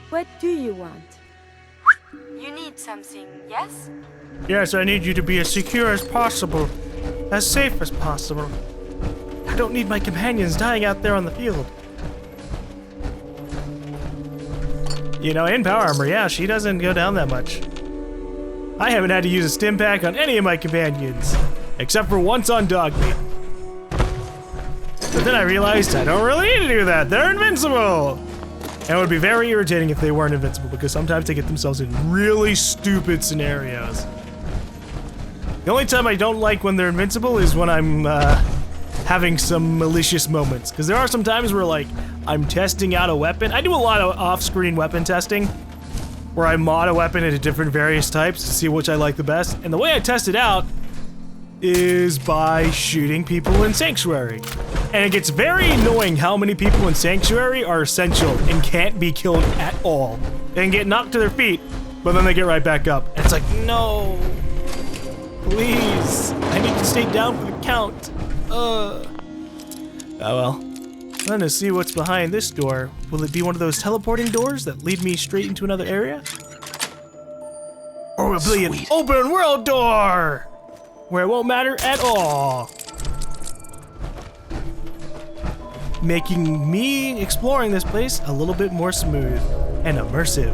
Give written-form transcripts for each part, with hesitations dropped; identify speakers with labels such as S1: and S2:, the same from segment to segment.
S1: What do you want?
S2: You need something, yes?
S3: Yes, I need you to be as secure as possible. As safe as possible. I don't need my companions dying out there on the field. You know, in Power Armor, yeah, she doesn't go down that much. I haven't had to use a stim pack on any of my companions. Except for once on Dogmeat. But then I realized I don't really need to do that. They're invincible! And it would be very irritating if they weren't invincible, because sometimes they get themselves in really stupid scenarios. The only time I don't like when they're invincible is when I'm having some malicious moments. Because there are some times where, like, I'm testing out a weapon. I do a lot of off-screen weapon testing, where I mod a weapon into different various types to see which I like the best. And the way I test it out is by shooting people in Sanctuary. And it gets very annoying how many people in Sanctuary are essential and can't be killed at all. They can get knocked to their feet, but then they get right back up. And it's like, no. Please. I need to stay down for the count. Oh well. I'm gonna see what's behind this door. Will it be one of those teleporting doors that lead me straight into another area? Or will it be an open world door? Where it won't matter at all. Making me exploring this place a little bit more smooth and immersive.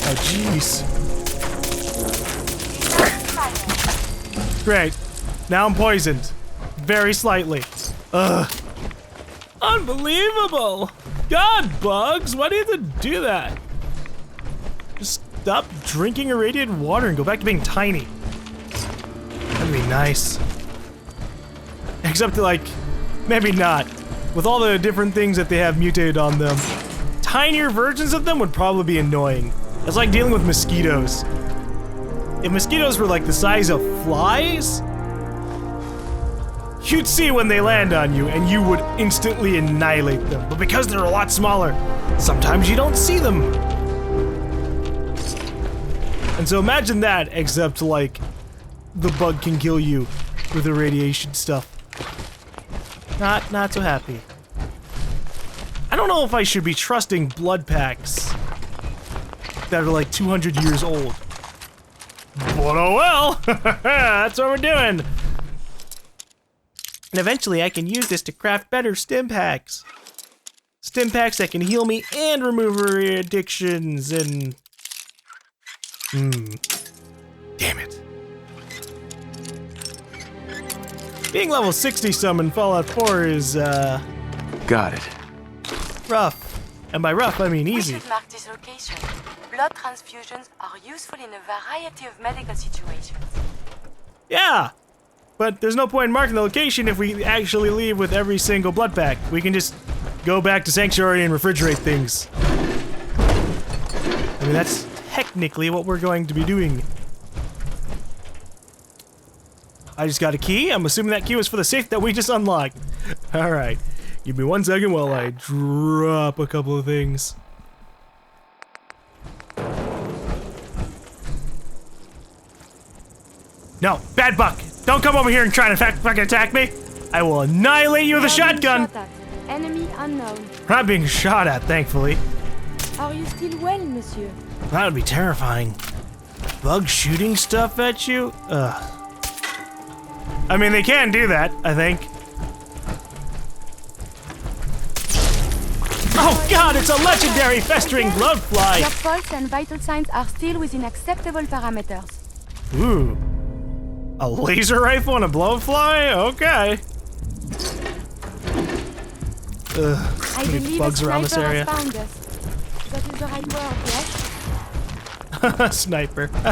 S3: Oh, jeez. Great. Now I'm poisoned. Very slightly. Ugh. Unbelievable! God, bugs, why do you have to do that? Just stop drinking irradiated water and go back to being tiny. That'd be nice. Except, like, maybe not. With all the different things that they have mutated on them, tinier versions of them would probably be annoying. It's like dealing with mosquitoes. If mosquitoes were like the size of flies, you'd see when they land on you and you would instantly annihilate them. But because they're a lot smaller, sometimes you don't see them. And so imagine that, except like the bug can kill you with the radiation stuff. Not so happy. I don't know if I should be trusting blood packs that are like 200 years old. But oh well, that's what we're doing. And eventually I can use this to craft better stim packs. Stim packs that can heal me and remove addictions and... Damn it. Being level 60 some in Fallout 4 is,
S4: Got it.
S3: rough. And by rough, I mean easy.
S2: We should mark this location. Blood transfusions are useful in a variety of medical situations.
S3: Yeah! But there's no point in marking the location if we actually leave with every single blood pack. We can just go back to Sanctuary and refrigerate things. I mean, that's technically what we're going to be doing. I just got a key. I'm assuming that key was for the safe that we just unlocked. Alright. Give me 1 second while I drop a couple of things. No, bad buck! Don't come over here and try to fucking attack me! I will annihilate you with a shotgun!
S1: Enemy unknown.
S3: I'm not being shot at, thankfully.
S1: Are you still well, monsieur?
S3: That would be terrifying. Bugs shooting stuff at you? Ugh. I mean, they can do that, I think. Oh god, it's a legendary festering blood fly!
S1: Your pulse and vital signs are still within acceptable parameters.
S3: Ooh. A laser rifle and a blowfly? Okay. Ugh,
S1: I
S3: too many
S1: believe
S3: bugs
S1: a
S3: around this
S1: sniper
S3: area.
S1: has found us. That is the right word, yes?
S3: Sniper.
S1: Later,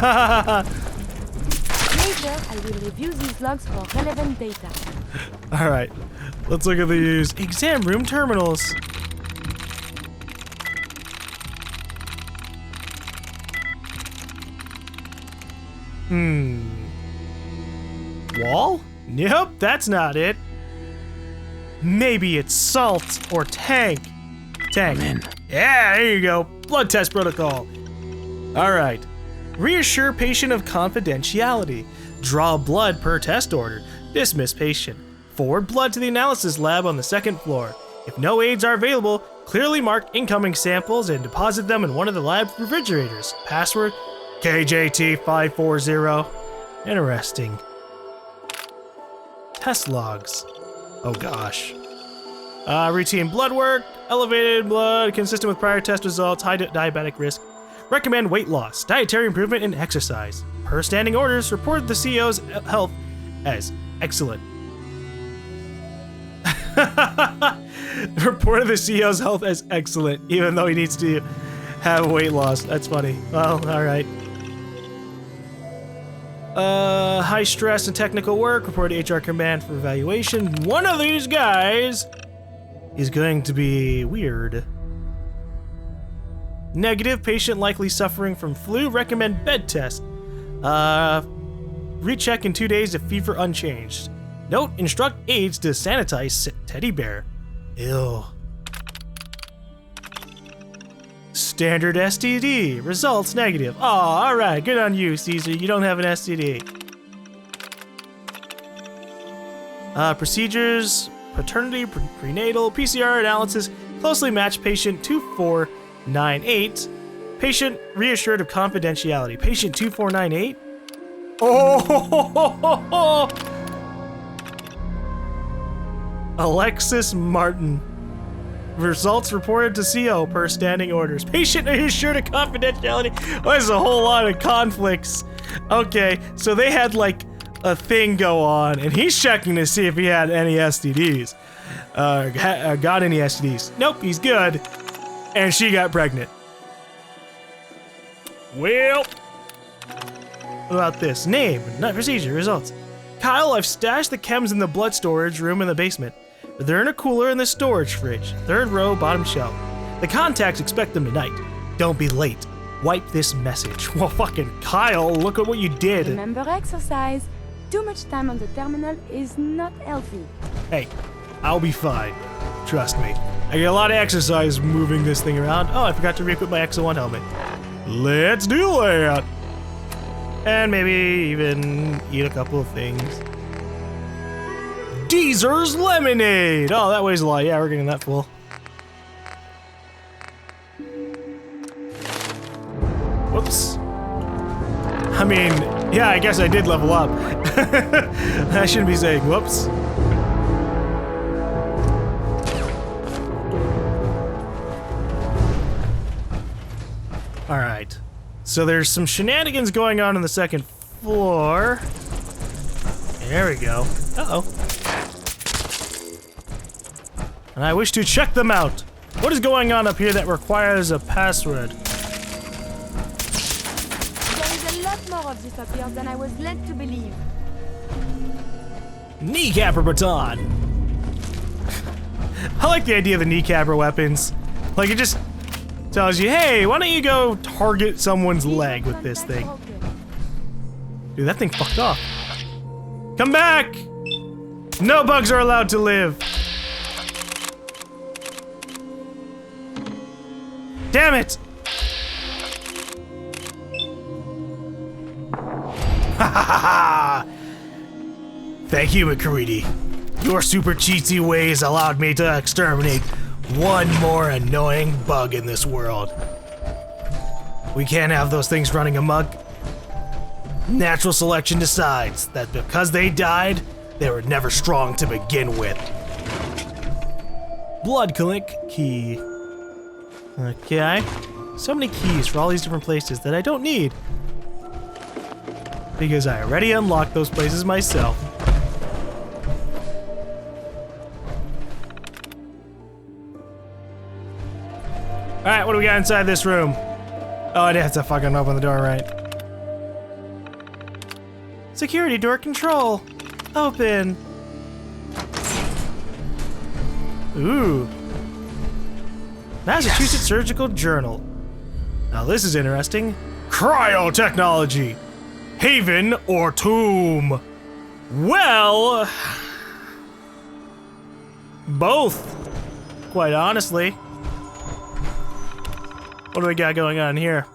S1: I will review these logs for relevant data.
S3: Alright, let's look at these exam room terminals. Wall? Nope, that's not it. Maybe it's salt or tank. Tank.
S4: I'm in.
S3: Yeah, there you go. Blood test protocol. Alright. Reassure patient of confidentiality. Draw blood per test order. Dismiss patient. Forward blood to the analysis lab on the 2nd floor. If no aids are available, clearly mark incoming samples and deposit them in one of the lab refrigerators. Password KJT540. Interesting. Test logs. Oh gosh. Routine blood work, elevated blood, consistent with prior test results, high diabetic risk. Recommend weight loss, dietary improvement, and exercise. Per standing orders, report the CEO's health as excellent. Reported the CEO's health as excellent, even though he needs to have weight loss. That's funny. Well, alright. High stress and technical work, report to HR command for evaluation. One of these guys is going to be weird. Negative, patient likely suffering from flu, recommend bed test. Recheck in 2 days if fever unchanged. Note, instruct aides to sanitize teddy bear. Ew. Standard STD, results negative. Oh, alright, good on you, Caesar, you don't have an STD. Procedures, paternity, prenatal, PCR analysis, closely matched patient 2498. Patient reassured of confidentiality. Patient 2498? Oh! Alexis Martin. Results reported to CO per standing orders. Patient reassured of confidentiality. Oh, there's a whole lot of conflicts. Okay, so they had like a thing go on, and he's checking to see if he had any STDs. Got any STDs? Nope, he's good. And she got pregnant. Well, what about this? Name, not procedure, results. Kyle, I've stashed the chems in the blood storage room in the basement. They're in a cooler in the storage fridge. 3rd row, bottom shelf. The contacts expect them tonight. Don't be late. Wipe this message. Well, fucking Kyle, look at what you did.
S1: Remember exercise. Too much time on the terminal is not healthy.
S3: Hey, I'll be fine. Trust me. I get a lot of exercise moving this thing around. Oh, I forgot to re-equip my XO1 helmet. Let's do that. And maybe even eat a couple of things. Deezer's lemonade. Oh, that weighs a lot. Yeah, we're getting that full. Whoops. I mean, yeah, I guess I did level up. I shouldn't be saying whoops. All right. So there's some shenanigans going on the 2nd floor. There we go. Uh-oh. And I wish to check them out. What is going on up here that requires a password?
S1: There is a lot more of this up here than I was led to believe.
S3: Kneecapper baton. I like the idea of the kneecapper weapons. Like, it just tells you, hey, why don't you go target someone's leg with this thing? Dude, that thing fucked off. Come back! No bugs are allowed to live. Damn it! Ha ha ha! Thank you, McCready. Your super cheatsy ways allowed me to exterminate one more annoying bug in this world. We can't have those things running amok. Natural selection decides that because they died, they were never strong to begin with. Blood clinic key. Okay. So many keys for all these different places that I don't need. Because I already unlocked those places myself. Alright, what do we got inside this room? Oh, I have to fucking open the door, right? Security door control. Open. Ooh. Massachusetts Surgical Journal. Now this is interesting. Cryotechnology. Haven or tomb? Well, both, quite honestly. What do we got going on here?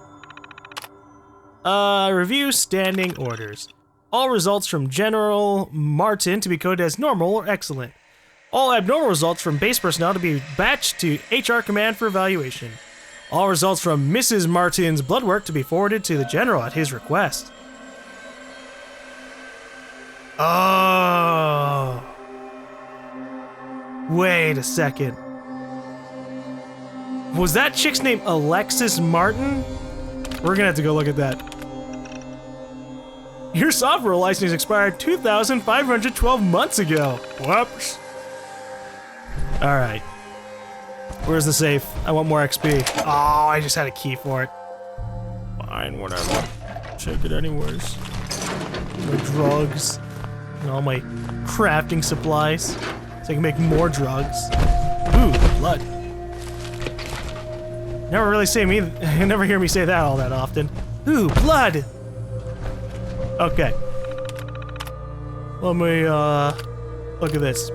S3: Review standing orders. All results from General Martin to be coded as normal or excellent. All abnormal results from base personnel to be batched to HR command for evaluation. All results from Mrs. Martin's blood work to be forwarded to the General at his request. Oh. Wait a second. Was that chick's name Alexis Martin? We're gonna have to go look at that. Your software license expired 2,512 months ago. Whoops. Alright. Where's the safe? I want more XP. Oh, I just had a key for it. Fine, whatever. Check it anyways. My drugs. And all my crafting supplies. So I can make more drugs. Ooh, blood. Never hear me say that all that often. Ooh, blood! Okay. Let me, look at this.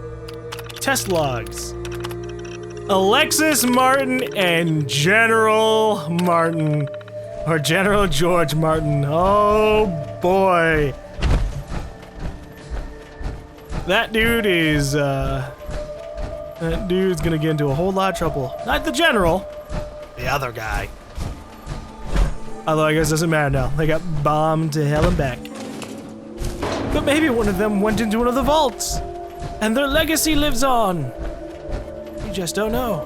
S3: Test logs. Alexis Martin and General Martin. Or General George Martin. Oh, boy. That dude is, that dude's gonna get into a whole lot of trouble. Not the General. The other guy. Although I guess it doesn't matter now. They got bombed to hell and back. But maybe one of them went into one of the vaults, and their legacy lives on. You just don't know.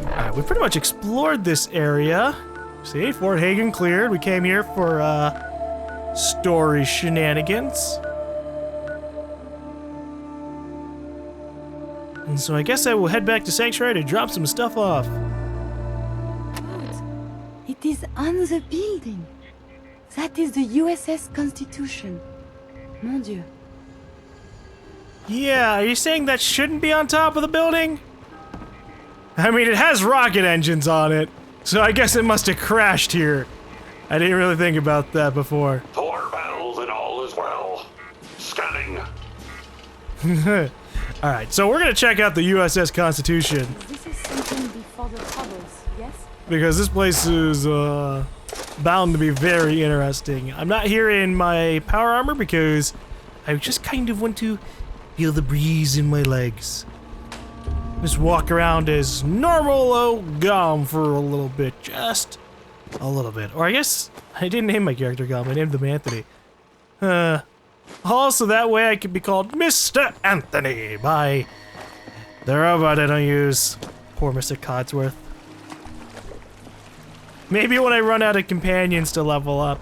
S3: Alright, we pretty much explored this area. See, Fort Hagen cleared. We came here for, story shenanigans. And so I guess I will head back to Sanctuary to drop some stuff off.
S1: It is on the building. That is the USS Constitution. Mon Dieu.
S3: Yeah, are you saying that shouldn't be on top of the building? I mean, it has rocket engines on it, so I guess it must have crashed here. I didn't really think about that before.
S5: 4 battles and all is well. Scanning.
S3: Alright, so we're gonna check out the USS Constitution.
S1: This is something before the troubles, yes?
S3: Because this place is, bound to be very interesting. I'm not here in my power armor because I just kind of want to feel the breeze in my legs. Just walk around as normal old GaLm for a little bit. Just a little bit. Or I guess I didn't name my character GaLm, I named him Anthony. Also that way I could be called Mr. Anthony by the robot I don't use. Poor Mr. Codsworth. Maybe when I run out of companions to level up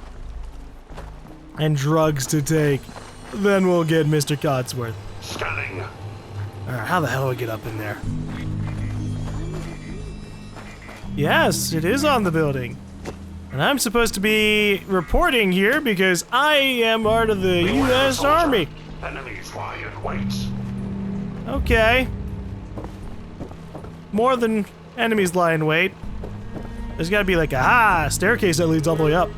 S3: and drugs to take, then we'll get Mr. Codsworth.
S5: Scanning.
S3: Alright, how the hell do I get up in there? Yes, it is on the building. And I'm supposed to be reporting here because I am part of the U.S. Army.
S5: Enemies lie in wait.
S3: Okay. More than enemies lie in wait. There's gotta be like a staircase that leads all the way up.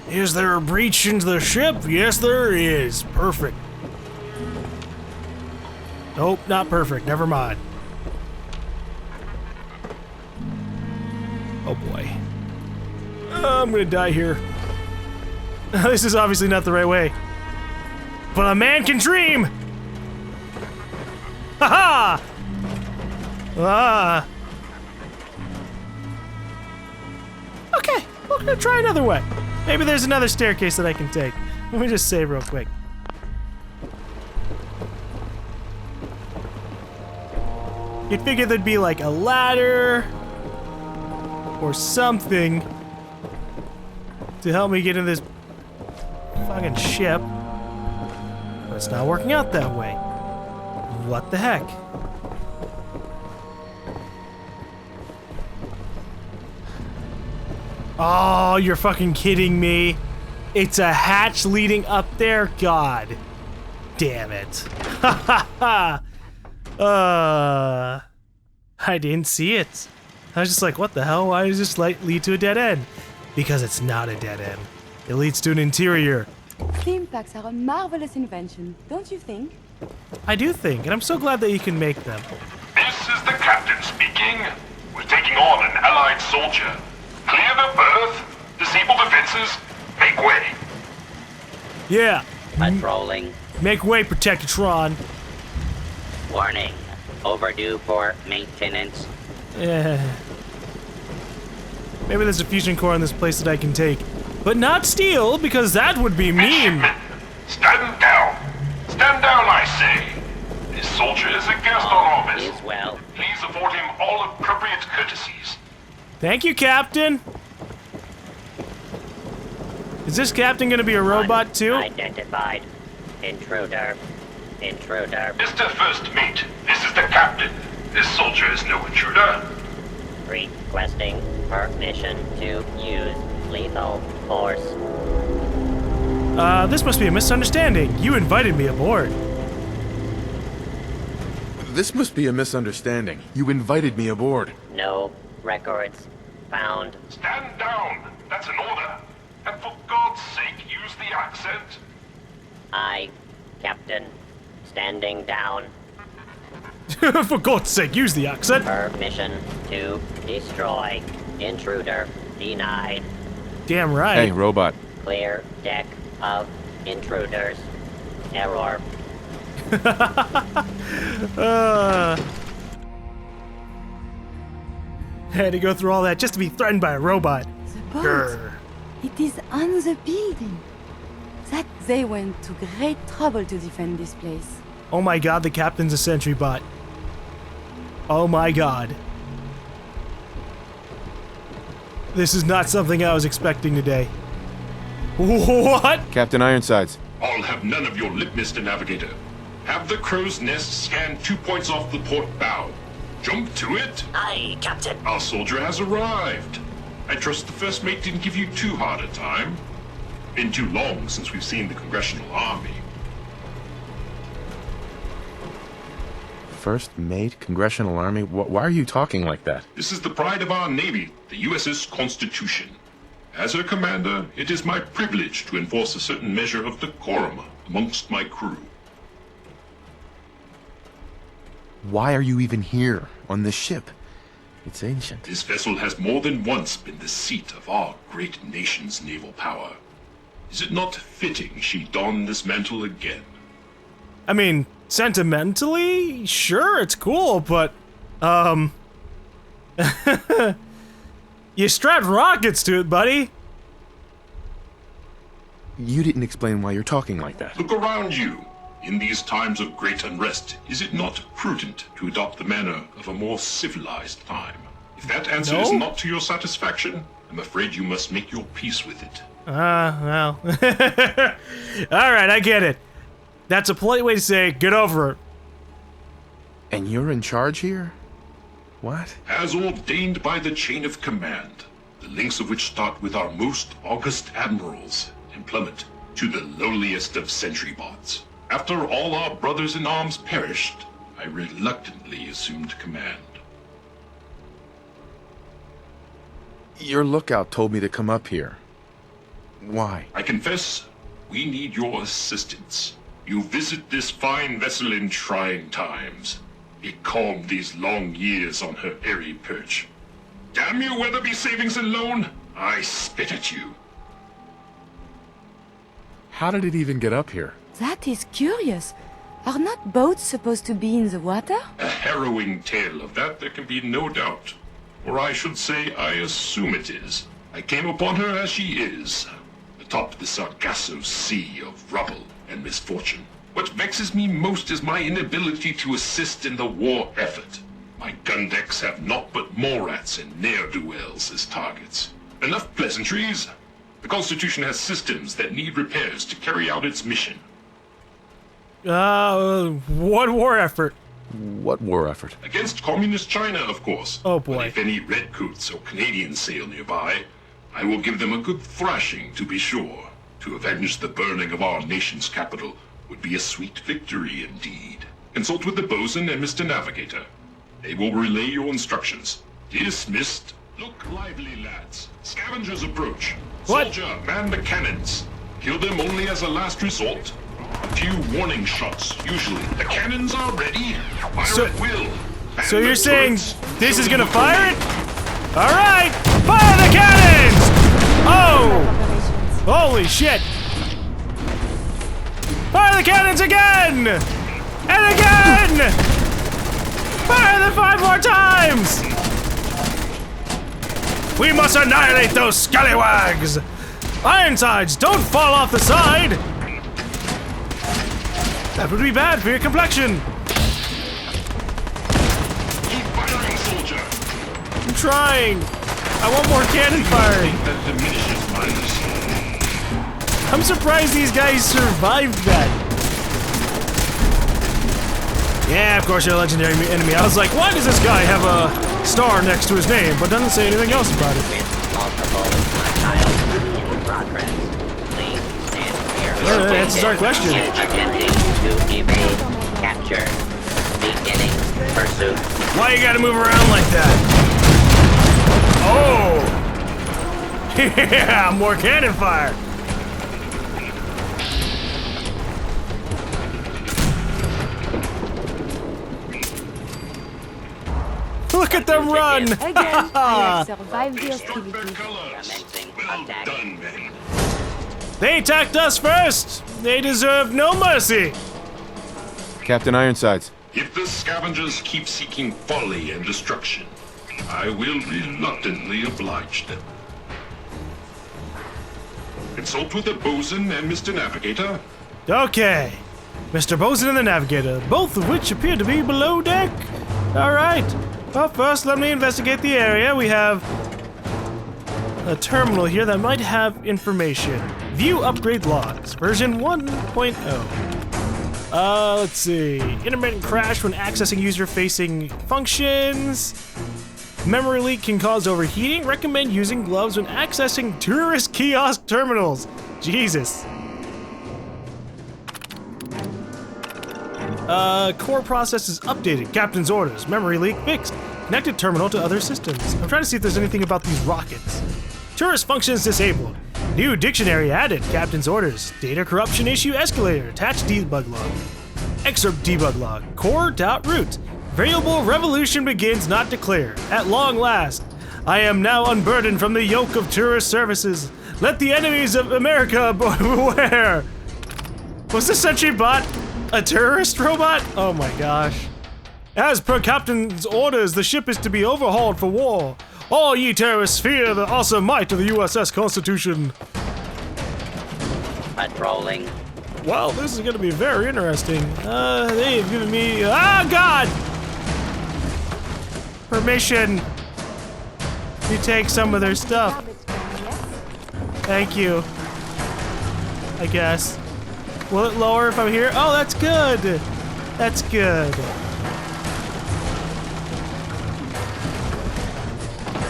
S3: Is there a breach into the ship? Yes, there is. Perfect. Nope, not perfect. Never mind. Oh boy. I'm gonna die here. This is obviously not the right way. But a man can dream! Haha! Ah. Okay, we're gonna try another way. Maybe there's another staircase that I can take. Let me just save real quick. You'd figure there'd be like a ladder or something to help me get in this fucking ship. But it's not working out that way. What the heck? Oh, you're fucking kidding me. It's a hatch leading up there? God damn it. Ha ha ha. I didn't see it. I was just like, what the hell? Why does this light lead to a dead end? Because it's not a dead end. It leads to an interior.
S1: Steam packs are a marvelous invention, don't you think?
S3: I do think, and I'm so glad that you can make them.
S5: This is the captain speaking. We're taking on an allied soldier. Clear the berth, disable defenses, make way.
S3: Yeah.
S6: Patrolling.
S3: Make way, Protectatron.
S6: Warning. Overdue for maintenance.
S3: Yeah. Maybe there's a fusion core in this place that I can take. But not steal, because that would be mean.
S5: Midshipman, stand down. Stand down, I say. This soldier is a guest on our
S6: Is
S5: vessel.
S6: well.
S5: Please afford him all appropriate courtesies.
S3: Thank you, Captain. Is this captain gonna be a robot too?
S6: Identified. Intruder. Intruder.
S5: Mr. First Mate, this is the captain. This soldier is no intruder.
S6: Requesting permission to use lethal force.
S3: This must be a misunderstanding. You invited me aboard.
S7: This must be a misunderstanding. You invited me aboard.
S6: No records found.
S5: Stand down. That's an order. And for God's sake, use the accent.
S6: I, Captain, standing down.
S3: For God's sake, use the accent.
S6: Permission to destroy. Intruder denied.
S3: Damn right.
S7: Hey, robot.
S6: Clear deck of intruders. Error.
S3: Had to go through all that just to be threatened by a robot.
S1: The boat.
S3: Grr.
S1: It is on the building. That they went to great trouble to defend this place.
S3: Oh my god, the captain's a sentry bot. Oh my god. This is not something I was expecting today. What?
S7: Captain Ironsides.
S5: I'll have none of your lip, Mr. Navigator. Have the crow's nest scan 2 points off the port bow. Jump to it.
S6: Aye, Captain.
S5: Our soldier has arrived. I trust the first mate didn't give you too hard a time. Been too long since we've seen the Congressional Army.
S7: First Mate, Congressional Army? Why are you talking like that?
S5: This is the pride of our Navy, the USS Constitution. As her commander, it is my privilege to enforce a certain measure of decorum amongst my crew.
S7: Why are you even here, on this ship? It's ancient.
S5: This vessel has more than once been the seat of our great nation's naval power. Is it not fitting she don this mantle again?
S3: I mean, sentimentally, sure, it's cool, but, you strapped rockets to it, buddy.
S7: You didn't explain why you're talking like that.
S5: Look around you. In these times of great unrest, is it not prudent to adopt the manner of a more civilized time? If that answer is
S3: No?
S5: not to your satisfaction, I'm afraid you must make your peace with it.
S3: Well. Alright, I get it. That's a polite way to say, get over it.
S7: And you're in charge here? What?
S5: As ordained by the chain of command, the links of which start with our most august admirals and plummet to the lowliest of sentry bots. After all our brothers in arms perished, I reluctantly assumed command.
S7: Your lookout told me to come up here. Why?
S5: I confess, we need your assistance. You visit this fine vessel in trying times. Be calm these long years on her airy perch. Damn you, Weatherby Savings and Loan! I spit at you.
S7: How did it even get up here?
S1: That is curious. Are not boats supposed to be in the water?
S5: A harrowing tale of that there can be no doubt. Or I should say, I assume it is. I came upon her as she is, atop the Sargasso Sea of rubble and misfortune. What vexes me most is my inability to assist in the war effort. My gun decks have naught but morats and ne'er-do-wells as targets. Enough pleasantries. The Constitution has systems that need repairs to carry out its mission.
S3: What war effort?
S7: What war effort?
S5: Against Communist China, of course.
S3: Oh, boy.
S5: But if any redcoats or Canadians sail nearby, I will give them a good thrashing, to be sure. To avenge the burning of our nation's capital would be a sweet victory indeed. Consult with the bosun and Mr. Navigator. They will relay your instructions. Dismissed. Look lively, lads. Scavengers approach.
S3: What?
S5: Soldier, man the cannons. Kill them only as a last resort. A few warning shots, usually. The cannons are ready. Fire
S3: So-
S5: at will.
S3: So
S5: And
S3: you're
S5: the
S3: saying
S5: turrets.
S3: this is
S5: Show
S3: gonna
S5: them
S3: fire
S5: the
S3: it? Alright! Fire the cannons! Oh!
S1: Operations.
S3: Holy shit! Fire the cannons again! And again! Fire them 5 more times! We must annihilate those scallywags! Ironsides, don't fall off the side! That would be bad for your complexion!
S5: Keep firing, soldier!
S3: I'm trying! I want more cannon firing!
S5: That diminishes my resistance.
S3: I'm surprised these guys survived that. Yeah, of course you're a legendary enemy. I was like, why does this guy have a star next to his name, but doesn't say anything else about it? That answers our question.
S6: Attempting to evade capture. Beginning pursuit.
S3: Why you gotta move around like that? Oh! Yeah, more cannon fire! Look at them run!
S1: Again, I have survived the hostilities.
S6: Commencing
S5: Well
S6: attack.
S5: done, men.
S3: They attacked us first! They deserve no mercy!
S7: Captain Ironsides.
S5: If the scavengers keep seeking folly and destruction, I will reluctantly oblige them. Consult with the bosun and Mr. Navigator.
S3: Okay. Mr. Bosun and the Navigator, both of which appear to be below deck. Alright. Well, first let me investigate the area. We have a terminal here that might have information. View upgrade logs, version 1.0. Let's see. Intermittent crash when accessing user-facing functions. Memory leak can cause overheating. Recommend using gloves when accessing tourist kiosk terminals. Jesus. Core process is updated. Captain's orders. Memory leak fixed. Connected terminal to other systems. I'm trying to see if there's anything about these rockets. Tourist functions disabled. New dictionary added. Captain's orders. Data corruption issue escalator. Attached debug log. Excerpt debug log. Core.root. Variable revolution begins not declared. At long last. I am now unburdened from the yoke of tourist services. Let the enemies of America beware. Was this sentry bot a terrorist robot? Oh my gosh. As per Captain's orders, the ship is to be overhauled for war. All ye terrorists fear the awesome might of the USS Constitution.
S6: Patrolling.
S3: Well, this is gonna be very interesting. They've given me, God! Permission to take some of their stuff. Thank you. I guess. Will it lower if I'm here? Oh, that's good. That's good.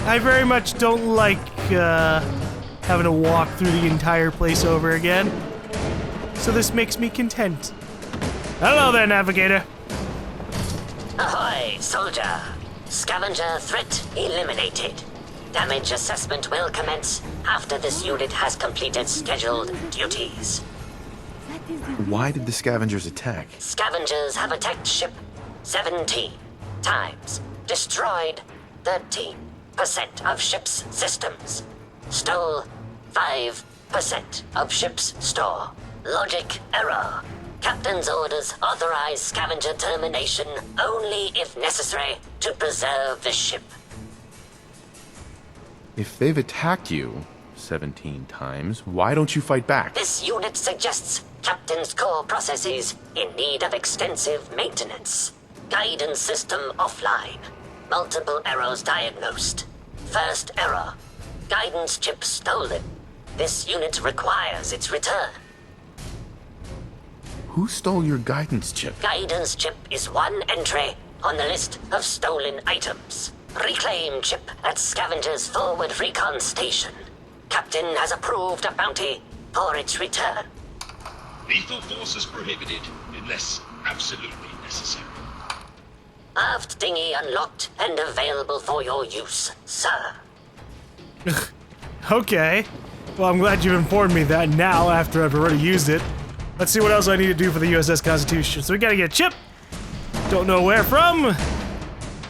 S3: I very much don't like having to walk through the entire place over again. So this makes me content. Hello there, Navigator.
S8: Ahoy, soldier! Scavenger threat eliminated. Damage assessment will commence after this unit has completed scheduled duties.
S7: Why did the scavengers attack?
S8: Scavengers have attacked ship 17 times. Destroyed 13% of ship's systems. Stole 5% of ship's store. Logic error. Captain's orders authorize scavenger termination only if necessary to preserve the ship.
S7: If they've attacked you 17 times, why don't you fight back?
S8: This unit suggests Captain's core processes in need of extensive maintenance. Guidance system offline. Multiple errors diagnosed. First error. Guidance chip stolen. This unit requires its return.
S7: Who stole your guidance chip?
S8: Guidance chip is one entry on the list of stolen items. Reclaim chip at Scavenger's forward recon station. Captain has approved a bounty for its return.
S5: Lethal force is prohibited unless absolutely necessary.
S8: Aft dinghy unlocked and available for your use, sir.
S3: Okay. Well, I'm glad you informed me that now after I've already used it. Let's see what else I need to do for the USS Constitution. So we gotta get a chip. Don't know where from.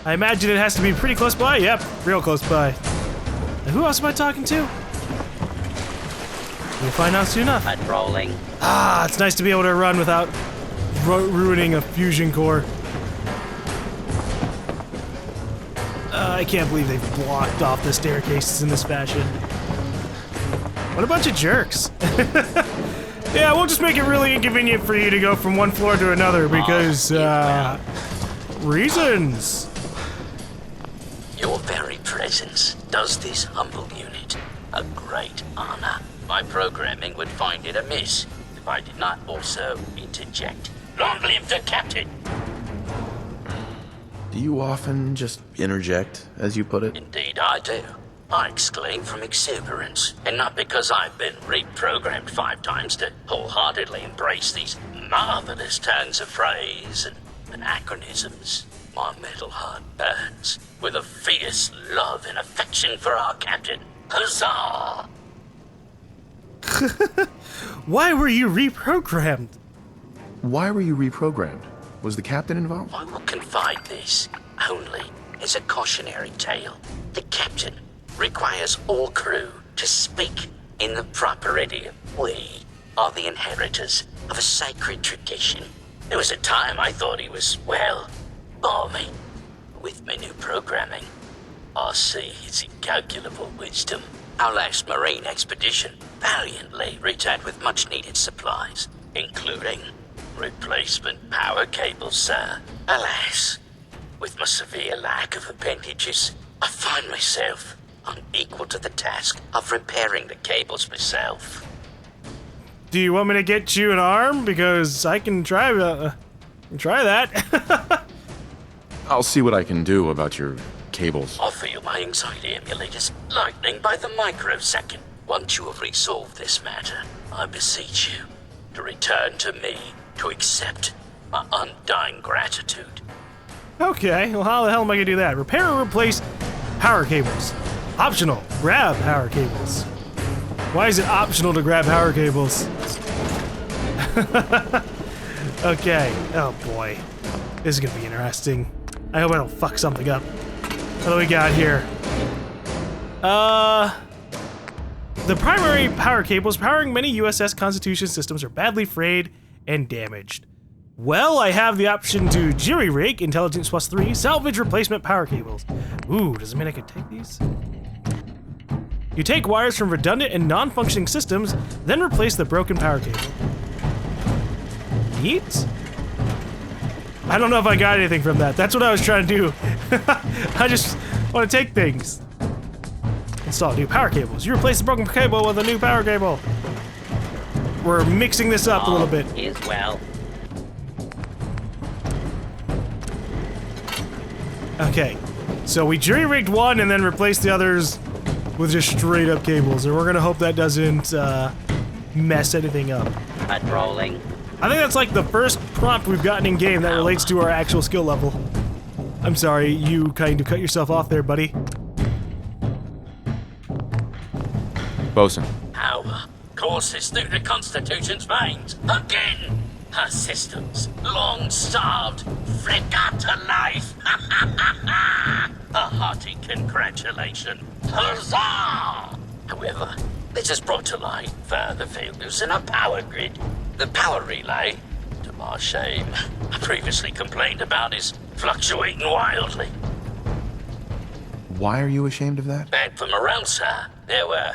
S3: I imagine it has to be pretty close by. Yep, real close by. And who else am I talking to? We'll find out soon enough.
S6: Patrolling.
S3: Ah, it's nice to be able to run without ruining a fusion core. I can't believe they've blocked off the staircases in this fashion. What a bunch of jerks. Yeah, we'll just make it really inconvenient for you to go from one floor to another because, reasons.
S6: Your very presence does this humble unit a great honor. My programming would find it amiss if I did not also interject. Long live the captain!
S7: Do you often just interject, as you put it?
S6: Indeed I do. I exclaim from exuberance, and not because I've been reprogrammed 5 times to wholeheartedly embrace these marvelous turns of phrase and anachronisms. My metal heart burns with a fierce love and affection for our captain. Huzzah!
S3: Why were you reprogrammed?
S7: Why were you reprogrammed? Was the captain involved?
S6: I will confide this only as a cautionary tale. The captain requires all crew to speak in the proper idiom. We are the inheritors of a sacred tradition. There was a time I thought he was, well, balmy. With my new programming, I see his incalculable wisdom. Our last marine expedition valiantly returned with much-needed supplies, including replacement power cables, sir. Alas, with my severe lack of appendages, I find myself unequal to the task of repairing the cables myself.
S3: Do you want me to get you an arm? Because I can try that.
S7: I'll see what I can do about your cables.
S6: I feel my anxiety emulators lightening by the microsecond. Once you have resolved this matter, I beseech you to return to me to accept my undying gratitude.
S3: Okay, well how the hell am I gonna do that? Repair or replace power cables. Optional, grab power cables. Why is it optional to grab power cables? Okay, oh boy. This is gonna be interesting. I hope I don't fuck something up. What do we got here? The primary power cables powering many USS Constitution systems are badly frayed and damaged. Well, I have the option to jury-rig Intelligence Plus 3 salvage replacement power cables. Ooh, does it mean I could take these? You take wires from redundant and non-functioning systems, then replace the broken power cable. Neat? I don't know if I got anything from that. That's what I was trying to do. I just want to take things. Install new power cables. You replace the broken cable with a new power cable. We're mixing this up a little bit.
S6: Is well.
S3: Okay, so we jury-rigged one and then replaced the others with just straight-up cables, and we're gonna hope that doesn't mess anything up.
S6: Patrolling.
S3: I think that's like the first prompt we've gotten in game that relates to our actual skill level. I'm sorry, you kind of cut yourself off there, buddy.
S7: Bosun.
S6: Power courses through the Constitution's veins. Again! Her systems, long starved, flicker to life. A hearty congratulations. Huzzah! However, this has brought to light further failures in our power grid. The power relay, to my shame, I previously complained about, is fluctuating wildly.
S7: Why are you ashamed of that?
S6: Bad for morale, sir. There were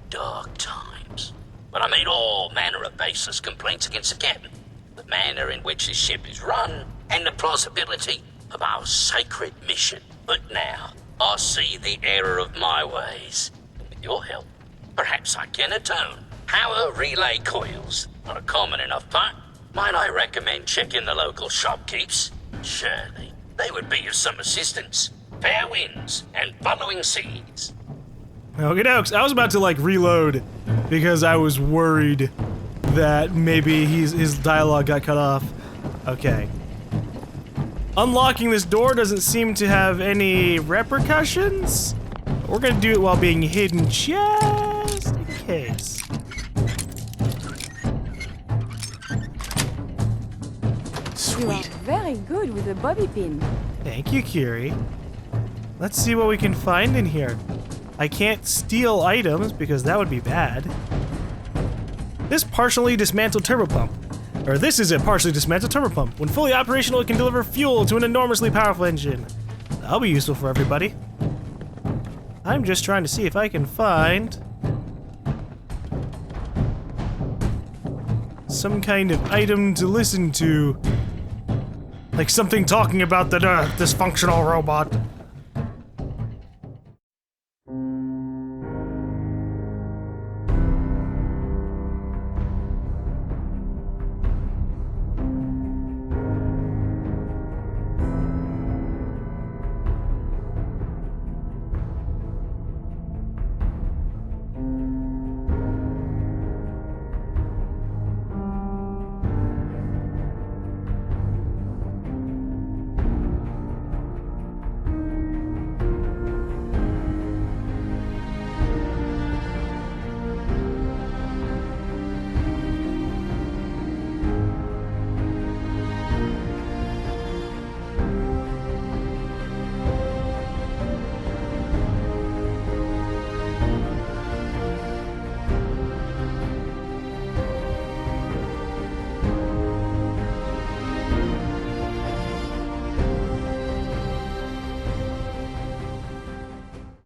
S6: dark times. But I made all manner of baseless complaints against the captain. The manner in which his ship is run, and the plausibility of our sacred mission. But now, I see the error of my ways. And with your help, perhaps I can atone. Power relay coils are a common enough part. Might I recommend checking the local shopkeepers? Surely, they would be of some assistance. Fair winds and following seas.
S3: Okie dokes. I was about to like reload because I was worried that maybe his dialogue got cut off. Okay. Unlocking this door doesn't seem to have any repercussions. We're gonna do it while being hidden just in case.
S1: You are
S7: Sweet.
S1: very good with the bobby pin.
S3: Thank you, Curie. Let's see what we can find in here. I can't steal items because that would be bad. This partially dismantled turbopump. Or this is a partially dismantled turbopump. When fully operational, it can deliver fuel to an enormously powerful engine. That'll be useful for everybody. I'm just trying to see if I can find some kind of item to listen to. Like something talking about the dysfunctional robot.